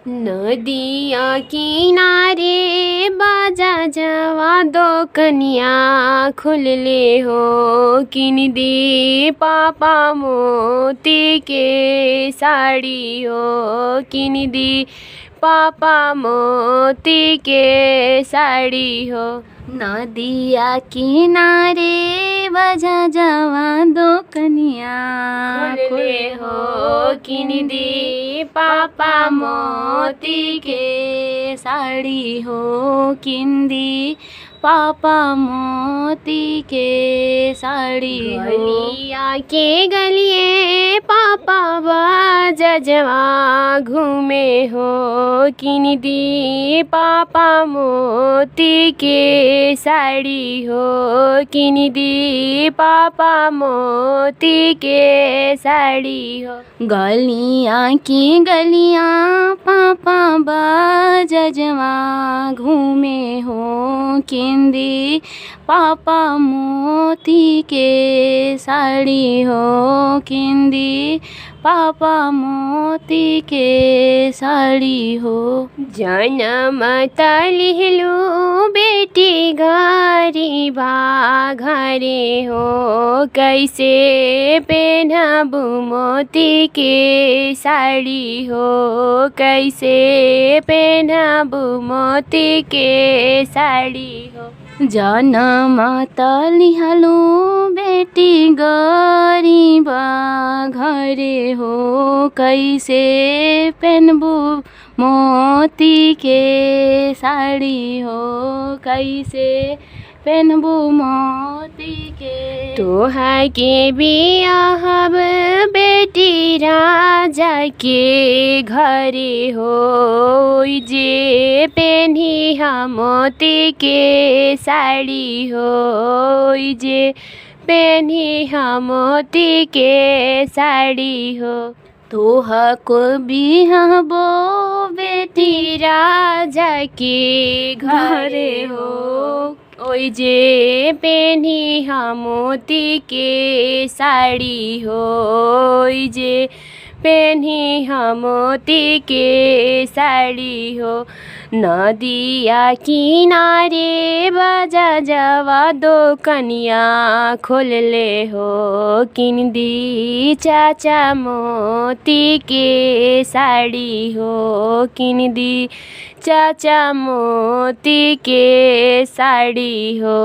नदिया किनारे बाजा जवा दो कनिया खुलले हो किन दे पापा मोती के साड़ी हो किन दे पापा मोती के साड़ी हो। नदिया किनारे बजा जवा दो कनिया खुले हो किन दे पापा मोती के साड़ी हो किंदी पापा मोती के साड़ी हो। गलिया के गलिए पापा बाजवा घूमे हो किन दी पापा मोती के साड़ी हो किन दी पापा मोती के साड़ी हो। गलिया की गलिया पापा बाजवा घूमे हो किंदी पापा मोती के साड़ी हो किंदी पापा मोती के साड़ी हो। जन्म तलिहलु बेटी गरीबा घरे हो कैसे पहनबू मोती के साड़ी हो कैसे पहनबू मोती के साड़ी हो। जन्म तलिहलु बेटी गरीबा घरे हो कैसे पहनबू मोती के साड़ी हो कैसे पहनबू मोती के। तोहा के बियाहब बेटी राजा के घरे हो जे पेन्ही मोती के साड़ी हो जे पेन्ही मोती के साड़ी हो। तोहा को बियाहबो बेटी राजा के घरे हो ओई जे पेन्ही मोती के साड़ी हो ओई जे पेन्ही मोती के साड़ी हो। नदिया किनारे बजा जवा दो कनिया खोलले हो किन दी चाचा मोती के साड़ी हो किन दी चाचा मोती के साड़ी हो।